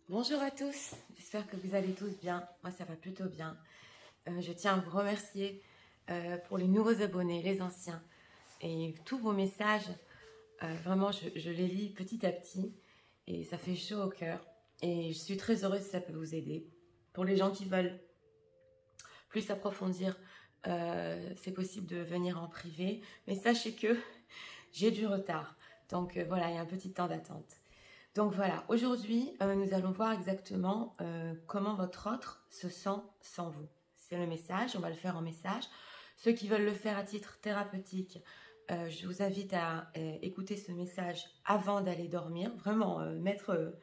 Bonjour à tous, j'espère que vous allez tous bien. Moi ça va plutôt bien. Je tiens à vous remercier pour les nouveaux abonnés, les anciens et tous vos messages. Vraiment je les lis petit à petit et ça fait chaud au cœur. Et je suis très heureuse si ça peut vous aider. Pour les gens qui veulent plus approfondir, c'est possible de venir en privé. Mais sachez que j'ai du retard. Donc voilà, il y a un petit temps d'attente. Donc voilà, aujourd'hui, nous allons voir exactement comment votre autre se sent sans vous. C'est le message, on va le faire en message. Ceux qui veulent le faire à titre thérapeutique, je vous invite à écouter ce message avant d'aller dormir. Vraiment, mettre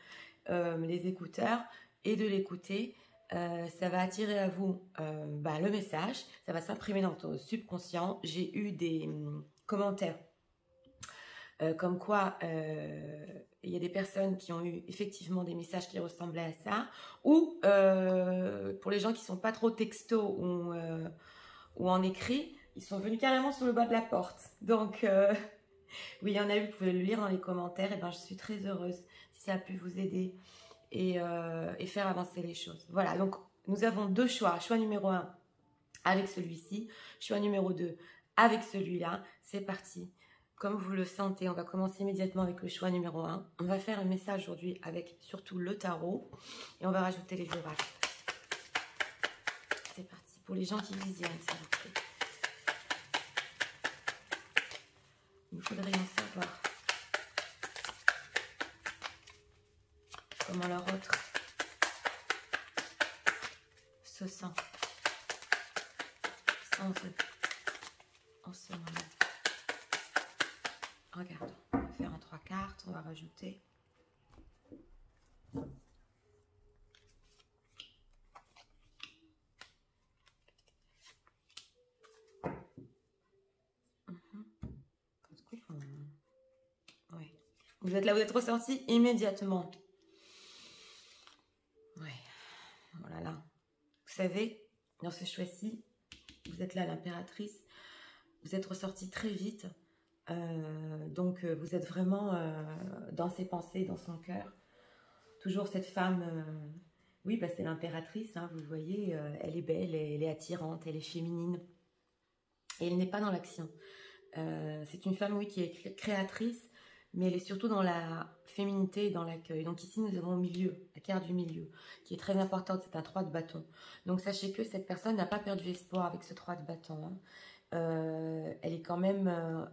les écouteurs et de l'écouter. Ça va attirer à vous le message, ça va s'imprimer dans ton subconscient. J'ai eu des commentaires comme quoi il y a des personnes qui ont eu effectivement des messages qui ressemblaient à ça, ou pour les gens qui sont pas trop texto ou en écrit, ils sont venus carrément sur le bas de la porte. Donc oui, il y en a eu, vous pouvez le lire dans les commentaires. Et ben je suis très heureuse si ça a pu vous aider et faire avancer les choses. Voilà, donc nous avons deux choix. Choix numéro 1 avec celui-ci, choix numéro 2 avec celui-là. C'est parti. Comme vous le sentez, on va commencer immédiatement avec le choix numéro 1. On va faire un message aujourd'hui avec surtout le tarot et on va rajouter les oracles. C'est parti. Pour les gens qui visionnent, s'il vous plaît. Il faudrait en savoir comment leur autre se sent sans eux en ce moment. Regardons, on va faire en 3 cartes, on va rajouter. Oui. Vous êtes là, vous êtes ressenti immédiatement. Oui. Oh là là. Vous savez, dans ce choix-ci, vous êtes là, l'impératrice. Vous êtes ressorti très vite. Donc vous êtes vraiment dans ses pensées, dans son cœur. Toujours cette femme, oui, c'est l'impératrice, hein, vous le voyez, elle est belle, elle est attirante, elle est féminine. Et elle n'est pas dans l'action. C'est une femme, oui, qui est créatrice, mais elle est surtout dans la féminité et dans l'accueil. Donc ici, nous avons au milieu, la carte du milieu, qui est très importante, c'est un 3 de bâton. Donc sachez que cette personne n'a pas perdu espoir avec ce 3 de bâton. Hein. Elle est quand même...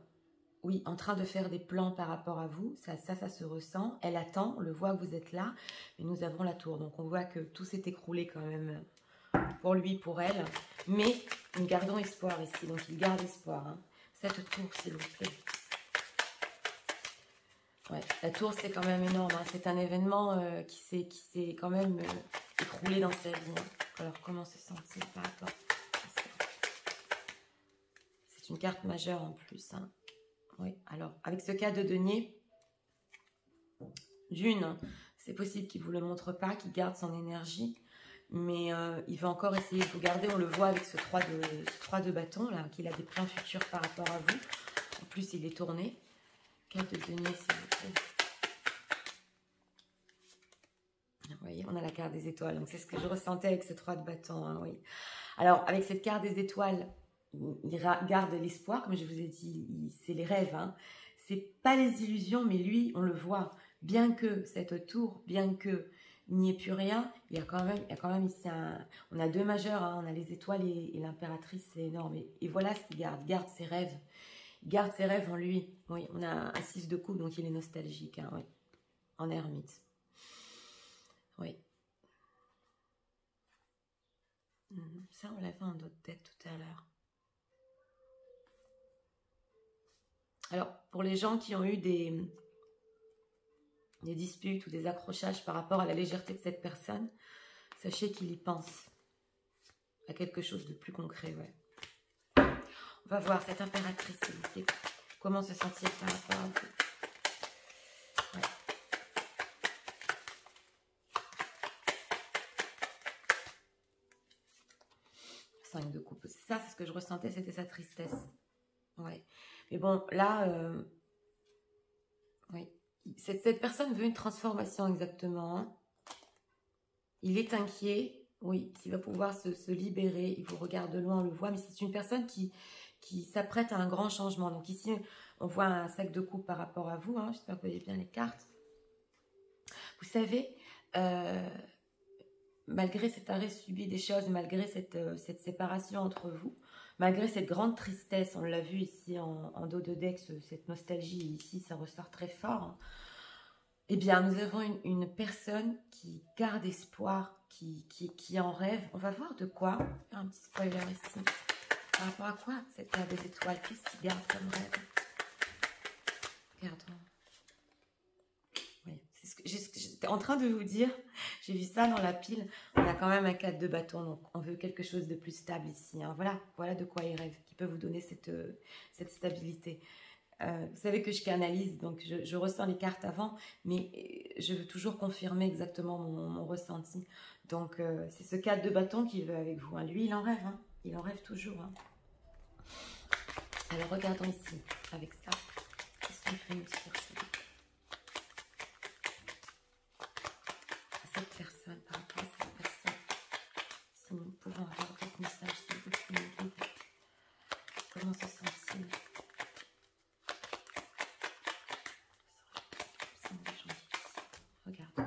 oui, en train de faire des plans par rapport à vous, ça se ressent. Elle attend, on le voit que vous êtes là, et nous avons la tour. Donc on voit que tout s'est écroulé quand même pour lui, pour elle. Mais nous gardons espoir ici, donc il garde espoir. Hein. Cette tour, s'il vous plaît. Ouais, la tour, c'est quand même énorme. Hein. C'est un événement qui s'est quand même écroulé dans sa vie. Hein. Alors comment se sent-il par rapport à ça? C'est une carte majeure en plus. Hein. Oui, alors, avec ce cas de denier, d'une, c'est possible qu'il ne vous le montre pas, qu'il garde son énergie, mais il va encore essayer de vous garder. On le voit avec ce 3 de bâton, là, qu'il a des plans futurs par rapport à vous. En plus, il est tourné. Cas de denier, s'il vous plaît. Vous voyez, on a la carte des étoiles. Donc, c'est ce que je ressentais avec ce 3 de bâton, hein, oui. Alors, avec cette carte des étoiles, il garde l'espoir, comme je vous ai dit, c'est les rêves. Hein. C'est pas les illusions, mais lui, on le voit. Bien que cette tour, bien que il n'y ait plus rien, il y a quand même ici on a 2 majeurs, hein, on a les étoiles et l'impératrice, c'est énorme. Et voilà ce qu'il garde. Il garde ses rêves. Il garde ses rêves en lui. Oui, on a un 6 de coupe, donc il est nostalgique. Hein, oui. En ermite. Oui. Ça, on l'a fait en d'autres têtes tout à l'heure. Alors, pour les gens qui ont eu des disputes ou des accrochages par rapport à la légèreté de cette personne, sachez qu'il y pense à quelque chose de plus concret. Ouais. On va voir cette impératrice, s'il vous plaît. Comment se sentir par rapport à vous? Ouais. 5 de coupe. Ça, c'est ce que je ressentais, c'était sa tristesse. Ouais. Mais bon, là, oui. Cette personne veut une transformation exactement. Hein. il est inquiet, oui, il va pouvoir se libérer, il vous regarde de loin, on le voit, mais c'est une personne qui s'apprête à un grand changement. Donc ici, on voit un sac de coupe par rapport à vous, hein. J'espère que vous voyez bien les cartes. Vous savez, malgré cet arrêt subi des choses, malgré cette séparation entre vous, malgré cette grande tristesse, on l'a vu ici en dos de deck, cette nostalgie, ici ça ressort très fort, hein. Eh bien, nous avons une personne qui garde espoir, qui en rêve. On va voir de quoi. Un petit spoiler ici. Par rapport à quoi cette carte des étoiles? Qu'est-ce qu'il garde comme rêve? Regardons. Oui, c'est ce que j'étais en train de vous dire. J'ai vu ça dans la pile. On a quand même un 4 de bâton, donc on veut quelque chose de plus stable ici, hein. Voilà de quoi il rêve, qui peut vous donner cette stabilité. Vous savez que je canalise, donc je ressens les cartes avant, mais je veux toujours confirmer exactement mon ressenti. Donc, c'est ce 4 de bâton qu'il veut avec vous, hein. Lui, il en rêve, hein. Il en rêve toujours, hein. Alors, regardons ici, avec ça. Qu'est-ce qu'on fait nous dire à cette personne, par rapport à cette personne? Si nous pouvons avoir d'autres messages, s'il vous plaît. Comment se sent-il? Regarde.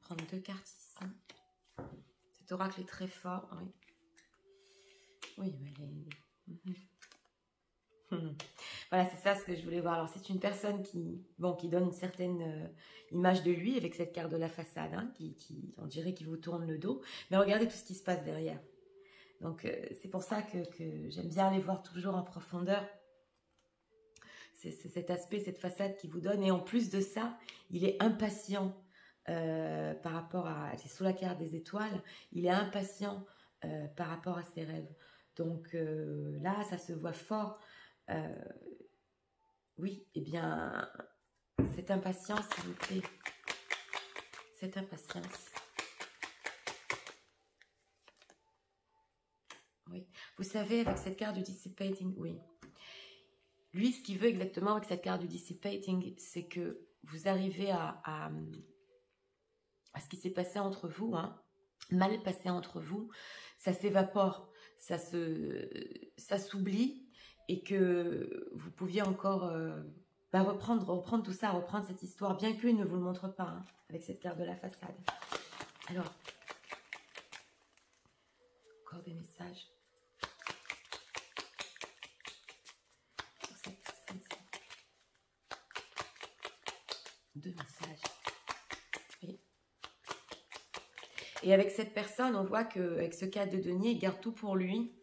Prendre 2 cartes ici. Cet oracle est très fort, oui. Oui, mais voilà, c'est ça ce que je voulais voir. Alors, c'est une personne qui donne une certaine image de lui avec cette carte de la façade, hein, on dirait qu'il vous tourne le dos. Mais regardez tout ce qui se passe derrière. Donc, c'est pour ça que j'aime bien aller voir toujours en profondeur. C'est cet aspect, cette façade qui vous donne. Et en plus de ça, il est impatient par rapport à... C'est sous la carte des étoiles. Il est impatient par rapport à ses rêves. Donc là, ça se voit fort. Oui, eh bien, cette impatience, s'il vous plaît. Cette impatience. Oui. Vous savez, avec cette carte du Dissipating, oui. Lui, ce qu'il veut exactement avec cette carte du Dissipating, c'est que vous arrivez à ce qui s'est passé entre vous, hein, mal passé entre vous, ça s'évapore, ça s'oublie, et que vous pouviez encore reprendre tout ça, reprendre cette histoire, bien qu'il ne vous le montre pas, hein, avec cette carte de la façade. Alors, encore des messages. Deux messages. Oui. Et avec cette personne, on voit qu'avec ce 4 de denier, il garde tout pour lui.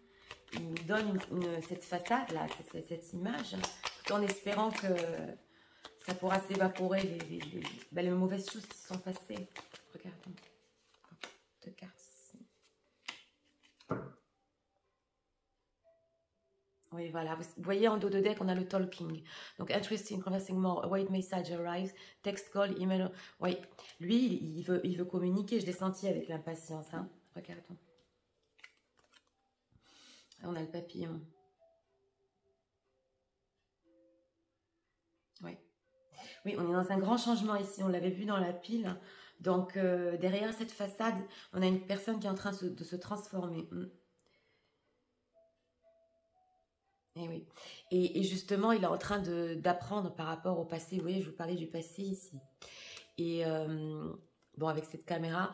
Il donne cette façade-là, cette image, tout en espérant que ça pourra s'évaporer les mauvaises choses qui se sont passées. Regardons. Deux cartes ici. Oui, voilà. Vous voyez en dos de deck, on a le talking. Donc, interesting, conversing more, await message arrives, text call, email. Oui, lui, il veut communiquer. Je l'ai senti avec l'impatience, hein. Regardons. On a le papillon. Oui. Oui, on est dans un grand changement ici. On l'avait vu dans la pile. Donc, derrière cette façade, on a une personne qui est en train de se transformer. Et oui. Et justement, il est en train d'apprendre par rapport au passé. Vous voyez, je vous parlais du passé ici. Et bon, avec cette caméra,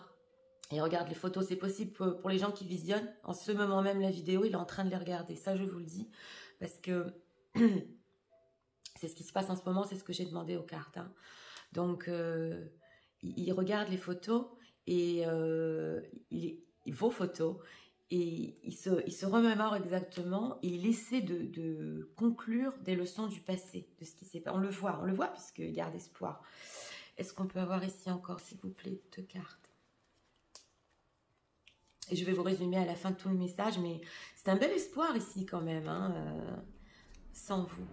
il regarde les photos. C'est possible pour les gens qui visionnent. En ce moment même, la vidéo, il est en train de les regarder. Ça, je vous le dis. Parce que c'est ce qui se passe en ce moment. C'est ce que j'ai demandé aux cartes, hein. Donc, il regarde les photos et vos photos. Et il se remémore exactement et il essaie de conclure des leçons du passé, de ce qui s'est passé. On le voit puisqu'il garde espoir. Est-ce qu'on peut avoir ici encore, s'il vous plaît, 2 cartes? Et je vais vous résumer à la fin de tout le message, mais c'est un bel espoir ici quand même, hein, sans vous.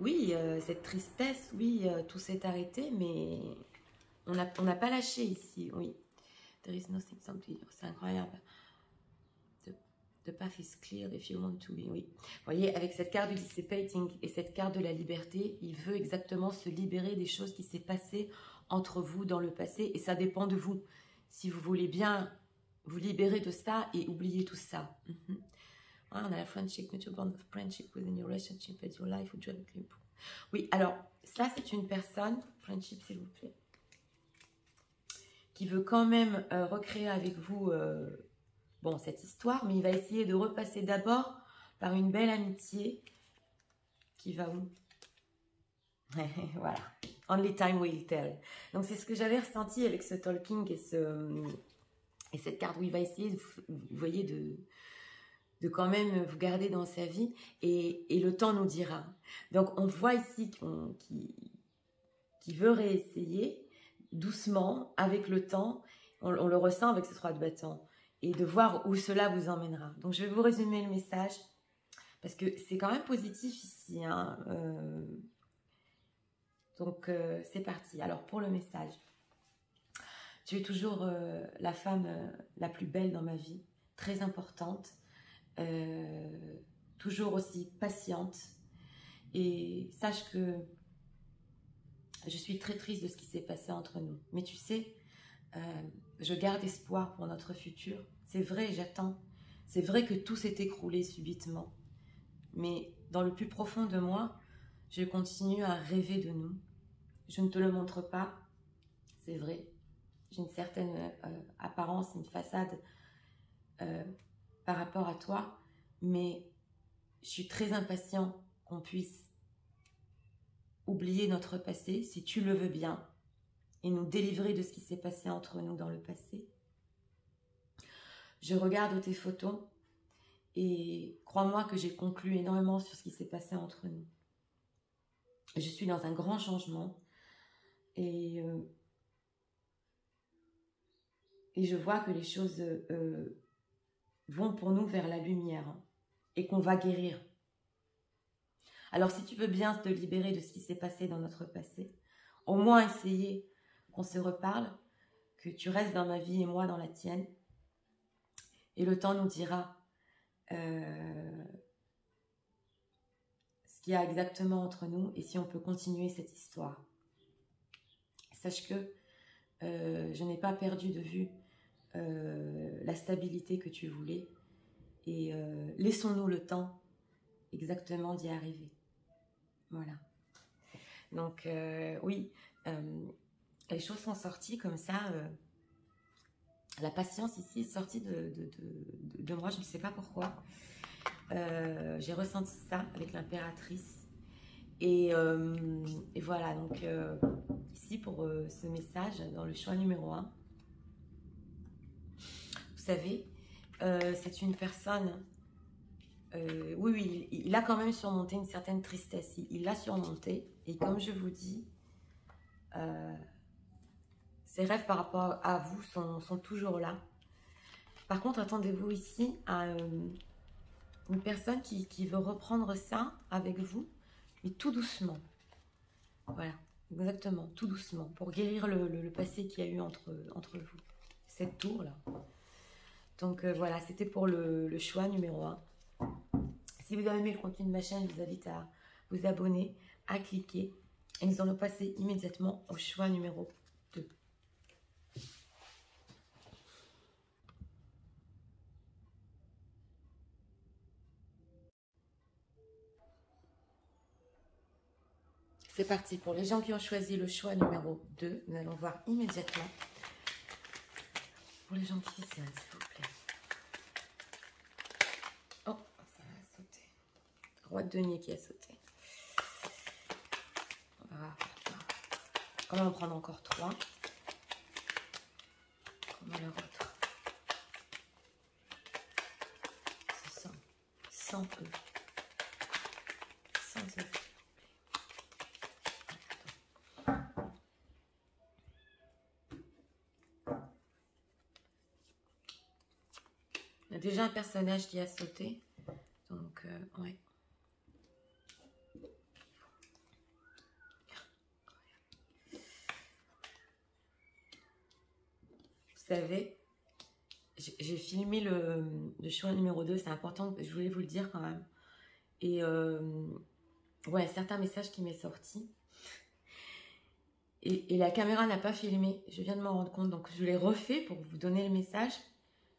Oui, cette tristesse, oui, tout s'est arrêté, mais on n'a pas lâché ici, oui. There is nothing, something. C'est incroyable. The path is clear if you want to be. Oui. Vous voyez, avec cette carte du dissipating et cette carte de la liberté, il veut exactement se libérer des choses qui s'est passées entre vous dans le passé. Et ça dépend de vous. Si vous voulez bien vous libérer de ça et oublier tout ça. On a la friendship, mutual bond of friendship within your relationship and your life. Oui, alors, ça c'est une personne, friendship s'il vous plaît, qui veut quand même recréer avec vous bon, cette histoire, mais il va essayer de repasser d'abord par une belle amitié qui va où? Voilà, only time will tell. Donc c'est ce que j'avais ressenti avec ce talking et cette carte où il va essayer, vous voyez, de quand même vous garder dans sa vie et le temps nous dira. Donc on voit ici qu'il veut réessayer doucement avec le temps, on le ressent avec ce 3 de bâton et de voir où cela vous emmènera. Donc je vais vous résumer le message parce que c'est quand même positif ici. Hein, donc c'est parti. Alors pour le message, tu es toujours la femme la plus belle dans ma vie, très importante. Toujours aussi patiente et sache que je suis très triste de ce qui s'est passé entre nous, mais tu sais, je garde espoir pour notre futur. C'est vrai, j'attends, c'est vrai que tout s'est écroulé subitement, mais dans le plus profond de moi, je continue à rêver de nous. Je ne te le montre pas, c'est vrai, j'ai une certaine apparence, une façade par rapport à toi, mais je suis très impatient qu'on puisse oublier notre passé, si tu le veux bien, et nous délivrer de ce qui s'est passé entre nous dans le passé. Je regarde tes photos et crois-moi que j'ai conclu énormément sur ce qui s'est passé entre nous. Je suis dans un grand changement et je vois que les choses vont pour nous vers la lumière et qu'on va guérir. Alors si tu veux bien te libérer de ce qui s'est passé dans notre passé, au moins essayer qu'on se reparle, que tu restes dans ma vie et moi dans la tienne, et le temps nous dira ce qu'il y a exactement entre nous et si on peut continuer cette histoire. Sache que je n'ai pas perdu de vue la stabilité que tu voulais et laissons-nous le temps exactement d'y arriver. Voilà. Donc oui, les choses sont sorties comme ça. La patience ici est sortie de moi, je ne sais pas pourquoi. J'ai ressenti ça avec l'impératrice. Et voilà, donc ici pour ce message, dans le choix numéro 1, vous savez, c'est une personne, oui, il a quand même surmonté une certaine tristesse, il l'a surmonté, et comme je vous dis, ses rêves par rapport à vous sont toujours là. Par contre, attendez-vous ici à une personne qui veut reprendre ça avec vous, mais tout doucement. Voilà, exactement, tout doucement, pour guérir le passé qu'il y a eu entre vous. Cette tour-là. Donc voilà, c'était pour le choix numéro 1. Si vous avez aimé le contenu de ma chaîne, je vous invite à vous abonner, à cliquer. Et nous allons passer immédiatement au choix numéro 2. C'est parti. Pour les gens qui ont choisi le choix numéro 2, nous allons voir immédiatement. Pour les gens qui s'y s'il vous plaît. Oh, ça a sauté. Roi de denier qui a sauté. On va voir. Quand même en prendre encore 3. Comment le autre. C'est 100 peu. 100 peu. Il y a déjà un personnage qui a sauté. Donc, ouais. Vous savez, j'ai filmé le choix numéro 2, c'est important, je voulais vous le dire quand même. Et ouais, certains messages qui m'est sorti. Et la caméra n'a pas filmé, je viens de m'en rendre compte, donc je l'ai refait pour vous donner le message.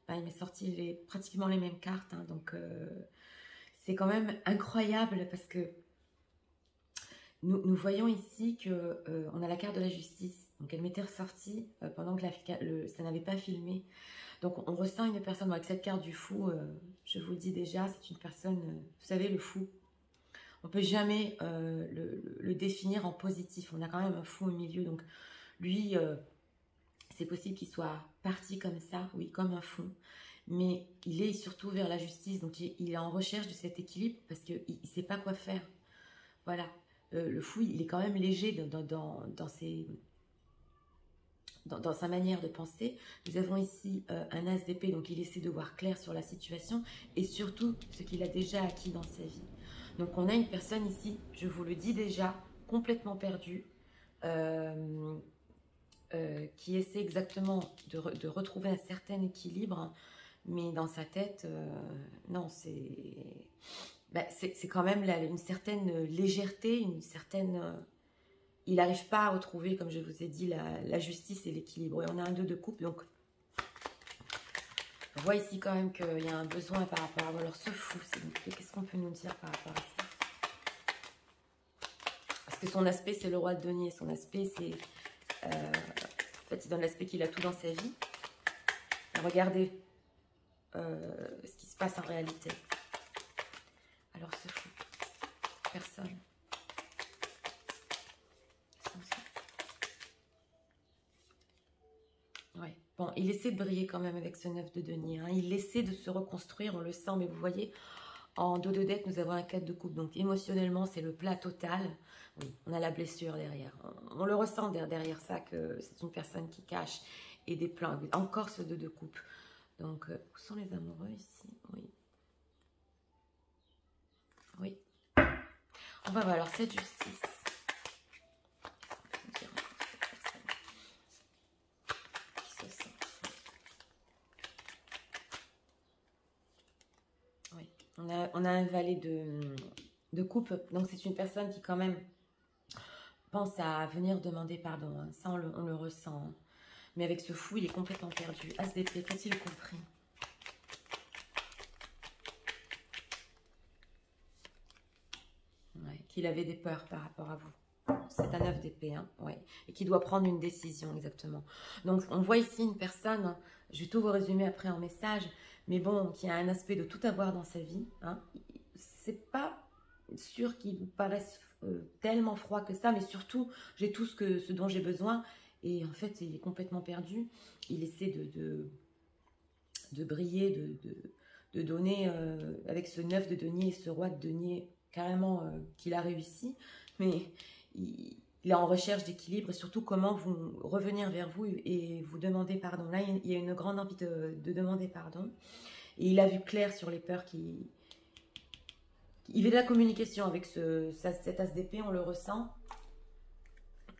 Ben, il m'est sorti pratiquement les mêmes cartes, hein, donc c'est quand même incroyable parce que nous voyons ici que on a la carte de la justice, donc elle m'était ressortie pendant que ça n'avait pas filmé. Donc on ressent une personne avec cette carte du fou, je vous le dis déjà, c'est une personne, vous savez, le fou. On ne peut jamais le définir en positif, on a quand même un fou au milieu, donc lui, c'est possible qu'il soit parti comme ça, oui, comme un fou, mais il est surtout vers la justice, donc il est en recherche de cet équilibre parce qu'il ne sait pas quoi faire. Voilà, le fou, il est quand même léger dans sa manière de penser. Nous avons ici un as d'épée, donc il essaie de voir clair sur la situation et surtout ce qu'il a déjà acquis dans sa vie. Donc on a une personne ici, je vous le dis déjà, complètement perdue, qui essaie exactement de retrouver un certain équilibre, mais dans sa tête, non, c'est quand même une certaine légèreté, une certaine... il n'arrive pas à retrouver, comme je vous ai dit, la justice et l'équilibre. Et on a un 2 de coupe, donc on voit ici quand même qu'il y a un besoin par rapport à... Alors ce fou, qu'est-ce qu'on peut nous dire par rapport à ça? Parce que son aspect, c'est le roi de denier. Son aspect, c'est... en fait, il donne l'aspect qu'il a tout dans sa vie. Et regardez ce qui se passe en réalité. Alors ce fou, personne. Ouais. Bon, il essaie de briller quand même avec ce 9 de denier. Hein. Il essaie de se reconstruire, on le sent, mais vous voyez, en dos de deck, nous avons un 4 de coupe. Donc émotionnellement, c'est le plat total. Oui, on a la blessure derrière. On le ressent derrière ça, que c'est une personne qui cache. Et des plans, encore ce 2 de coupe. Donc, où sont les amoureux ici? Oui. Oui. On va voir alors cette justice. On a un valet de coupe, donc c'est une personne qui quand même pense à venir demander pardon, hein. Ça on le ressent, hein. Mais avec ce fou, il est complètement perdu. As d'épée, qu'a-t-il compris? Ouais, qu'il avait des peurs par rapport à vous. C'est un 9 d'épée, hein, ouais. Et qui doit prendre une décision, exactement. Donc on voit ici une personne, hein, je vais tout vous résumer après en message, mais bon, qui a un aspect de tout avoir dans sa vie, hein. C'est pas sûr qu'il vous paraisse tellement froid que ça, mais surtout, j'ai tout ce dont j'ai besoin, et en fait, il est complètement perdu. Il essaie de briller, de donner, avec ce 9 de denier et ce roi de denier, carrément qu'il a réussi, mais il est en recherche d'équilibre, et surtout comment revenir vers vous et vous demander pardon. Là, il y a une grande envie de demander pardon, et il a vu clair sur les peurs il veut de la communication avec cet as d'épée, on le ressent.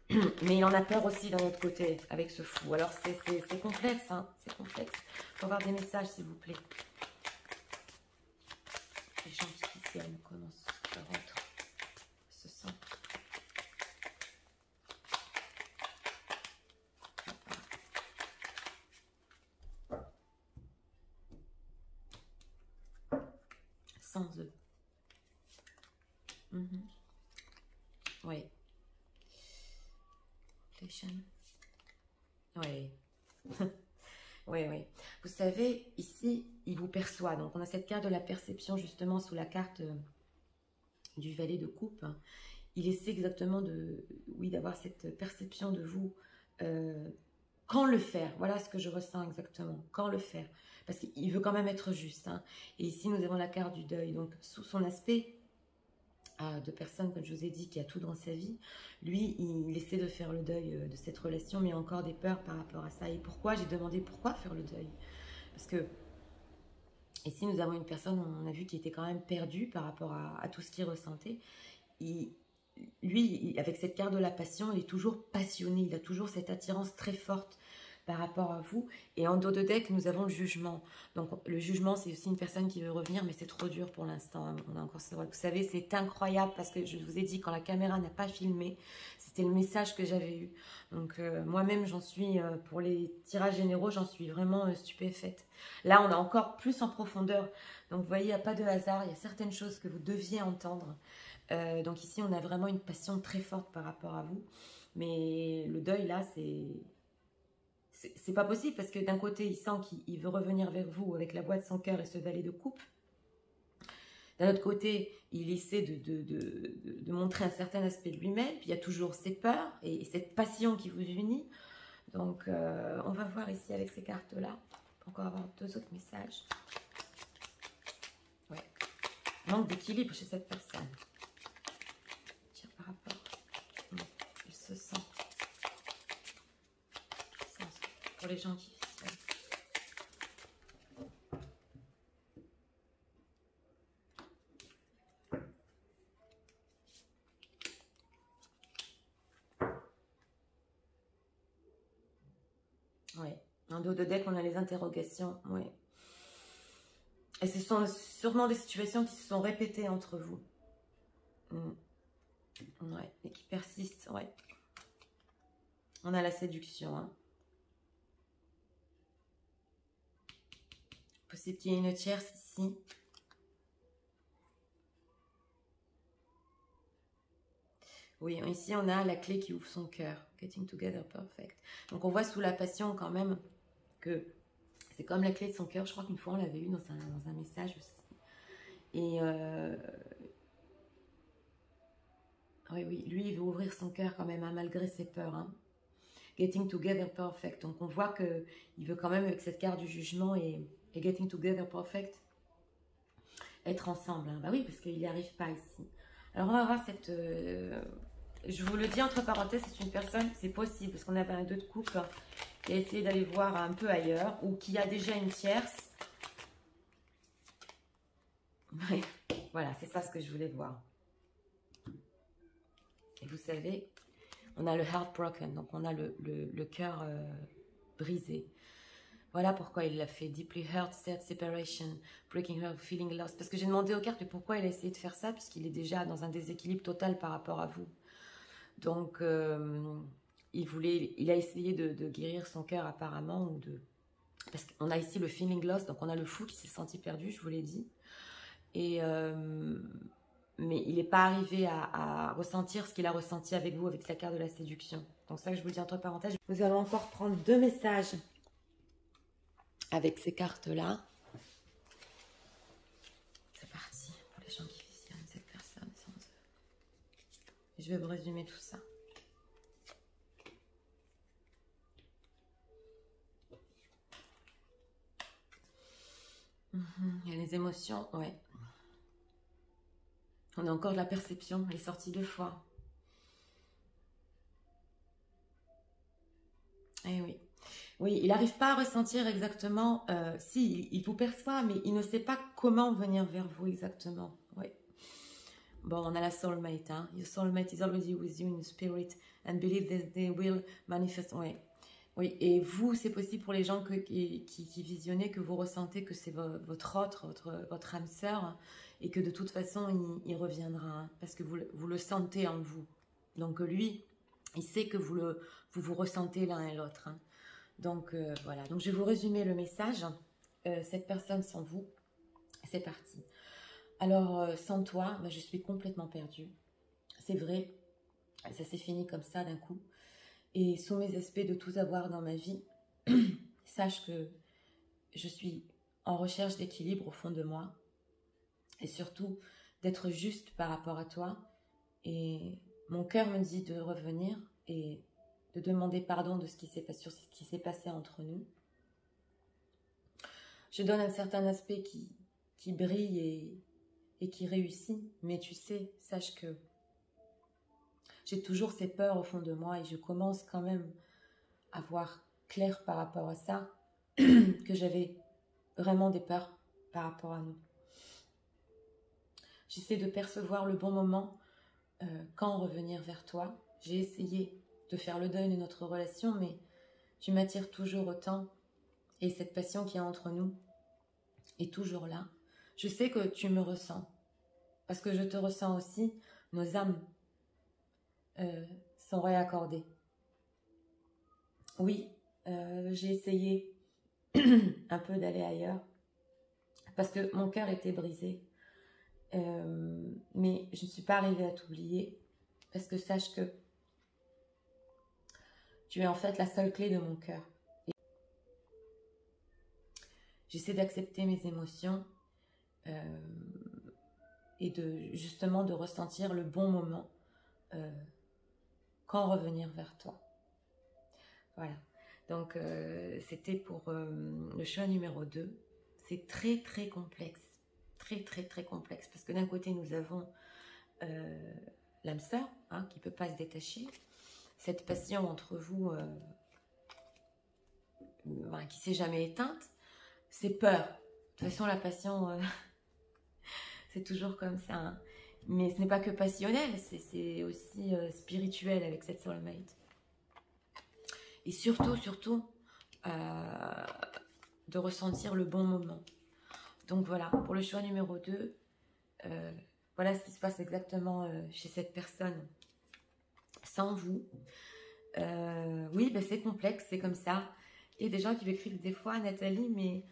Mais il en a peur aussi d'un autre côté, avec ce fou. Alors c'est complexe, hein, c'est complexe. Il faut avoir des messages, s'il vous plaît. Les gens qui s'aiment, comment ça rentre, se sent. Sans eux. Oui. Oui. Oui, oui. Vous savez, ici, il vous perçoit. Donc, on a cette carte de la perception, justement, sous la carte du valet de coupe. Il essaie exactement d'avoir cette perception de vous. Quand le faire? Voilà ce que je ressens exactement. Quand le faire? Parce qu'il veut quand même être juste, hein. Et ici, nous avons la carte du deuil. Donc, sous son aspect de personne, comme je vous ai dit, qui a tout dans sa vie, lui, il essaie de faire le deuil de cette relation, mais il a encore des peurs par rapport à ça. Et pourquoi? J'ai demandé pourquoi faire le deuil. Parce que ici, nous avons une personne, on a vu, qui était quand même perdue par rapport à tout ce qu'il ressentait. Lui, avec cette carte de la passion, il est toujours passionné, il a toujours cette attirance très forte par rapport à vous. Et en dos de deck, nous avons le jugement. Donc le jugement, c'est aussi une personne qui veut revenir, mais c'est trop dur pour l'instant. Hein. On a encore ça. Vous savez, c'est incroyable parce que je vous ai dit, quand la caméra n'a pas filmé, c'était le message que j'avais eu. Donc moi-même, j'en suis, pour les tirages généraux, j'en suis vraiment stupéfaite. Là, on a encore plus en profondeur. Donc vous voyez, il n'y a pas de hasard. Il y a certaines choses que vous deviez entendre. Donc ici, on a vraiment une passion très forte par rapport à vous. Mais le deuil, là, c'est pas possible parce que d'un côté, il sent qu'il veut revenir vers vous avec la boîte sans cœur et ce valet de coupe. D'un autre côté, il essaie de montrer un certain aspect de lui-même. Puis il y a toujours ses peurs et cette passion qui vous unit. Donc, on va voir ici avec ces cartes-là. Encore avoir deux autres messages. Ouais. Manque d'équilibre chez cette personne. Tiens, par rapport. Il se sent. Pour les gens qui visionnent. Oui. En dos de deck, on a les interrogations. Oui. Et ce sont sûrement des situations qui se sont répétées entre vous. Ouais. Et qui persistent. Ouais. On a la séduction. Hein. Possible qu'il y ait une tierce ici. Oui, ici on a la clé qui ouvre son cœur. Getting together perfect. Donc on voit sous la passion quand même que c'est comme la clé de son cœur. Je crois qu'une fois on l'avait eu dans un message aussi. Et oui, lui il veut ouvrir son cœur quand même, hein, malgré ses peurs. Hein. Getting together perfect. Donc on voit qu'il veut quand même avec cette carte du jugement et getting together perfect être ensemble. Hein. Bah oui, parce qu'il n'y arrive pas ici. Alors on va voir cette... je vous le dis entre parenthèses, c'est une personne, c'est possible, parce qu'on avait un 2 de coupe hein, qui a essayé d'aller voir un peu ailleurs, ou qui a déjà une tierce. Oui, voilà, c'est ça ce que je voulais voir. Et vous savez, on a le heart broken, donc on a le cœur brisé. Voilà pourquoi il l'a fait. Deeply hurt, sad separation, breaking her, feeling lost. Parce que j'ai demandé aux cartes, mais pourquoi il a essayé de faire ça? Puisqu'il est déjà dans un déséquilibre total par rapport à vous. Donc, il a essayé de guérir son cœur apparemment. Parce qu'on a ici le feeling lost, donc on a le fou qui s'est senti perdu, je vous l'ai dit. Et, mais il n'est pas arrivé à ressentir ce qu'il a ressenti avec vous, avec la carte de la séduction. Donc ça, je vous le dis entre parenthèses. Nous allons encore prendre 2 messages avec ces cartes-là. C'est parti pour les gens qui visionnent cette personne sans eux. Je vais vous résumer tout ça. Il y a les émotions, ouais. On a encore de la perception, elle est sortie 2 fois. Eh oui. Oui, il n'arrive pas à ressentir exactement, si, il vous perçoit, mais il ne sait pas comment venir vers vous exactement. Oui. Bon, on a la soulmate, hein. Your soulmate is already with you in spirit and believe that they will manifest. Oui. Oui, et vous, c'est possible pour les gens qui visionnez, que vous ressentez que c'est votre âme sœur, et que de toute façon, il reviendra, hein, parce que vous le sentez en vous. Donc lui, il sait que vous ressentez l'un et l'autre, hein. Donc voilà, donc je vais vous résumer le message. Cette personne sans vous, c'est parti. Alors sans toi, je suis complètement perdue. C'est vrai, ça s'est fini comme ça d'un coup. Et sous mes aspects de tout avoir dans ma vie, sache que je suis en recherche d'équilibre au fond de moi. Et surtout d'être juste par rapport à toi. Et mon cœur me dit de revenir et de demander pardon de ce qui s'est passé entre nous. Je donne un certain aspect qui brille et qui réussit. Mais tu sais, sache que j'ai toujours ces peurs au fond de moi et je commence quand même à voir clair par rapport à ça, que j'avais vraiment des peurs par rapport à nous. J'essaie de percevoir le bon moment, quand revenir vers toi. J'ai essayé de faire le deuil de notre relation, mais tu m'attires toujours autant et cette passion qu'il y a entre nous est toujours là. Je sais que tu me ressens parce que je te ressens aussi. Nos âmes sont réaccordées. Oui, j'ai essayé un peu d'aller ailleurs parce que mon cœur était brisé. Mais je ne suis pas arrivée à t'oublier parce que sache que tu es en fait la seule clé de mon cœur. J'essaie d'accepter mes émotions et justement de ressentir le bon moment quand revenir vers toi. Voilà, donc c'était pour le choix numéro 2. C'est très très complexe, très complexe, parce que d'un côté nous avons l'âme sœur qui ne peut pas se détacher, cette passion entre vous qui ne s'est jamais éteinte, c'est peur. De toute façon la passion, c'est toujours comme ça, hein. Mais ce n'est pas que passionnel, c'est aussi spirituel avec cette soulmate. Et surtout, de ressentir le bon moment. Donc voilà, pour le choix numéro 2, voilà ce qui se passe exactement chez cette personne sans vous. Oui, ben c'est complexe, c'est comme ça. Il y a des gens qui m'écrivent des fois, Nathalie, mais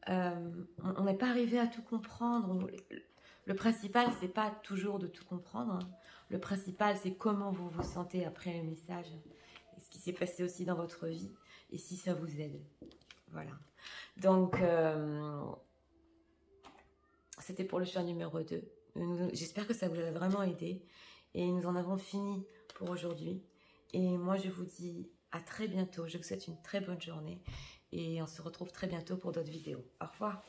on n'est pas arrivé à tout comprendre. Le principal, c'est pas toujours de tout comprendre, hein. Le principal, c'est comment vous vous sentez après le message. Et ce qui s'est passé aussi dans votre vie. Et si ça vous aide. Voilà. Donc, c'était pour le choix numéro 2. J'espère que ça vous a vraiment aidé. Et nous en avons fini pour aujourd'hui. Et moi, je vous dis à très bientôt. Je vous souhaite une très bonne journée. Et on se retrouve très bientôt pour d'autres vidéos. Au revoir.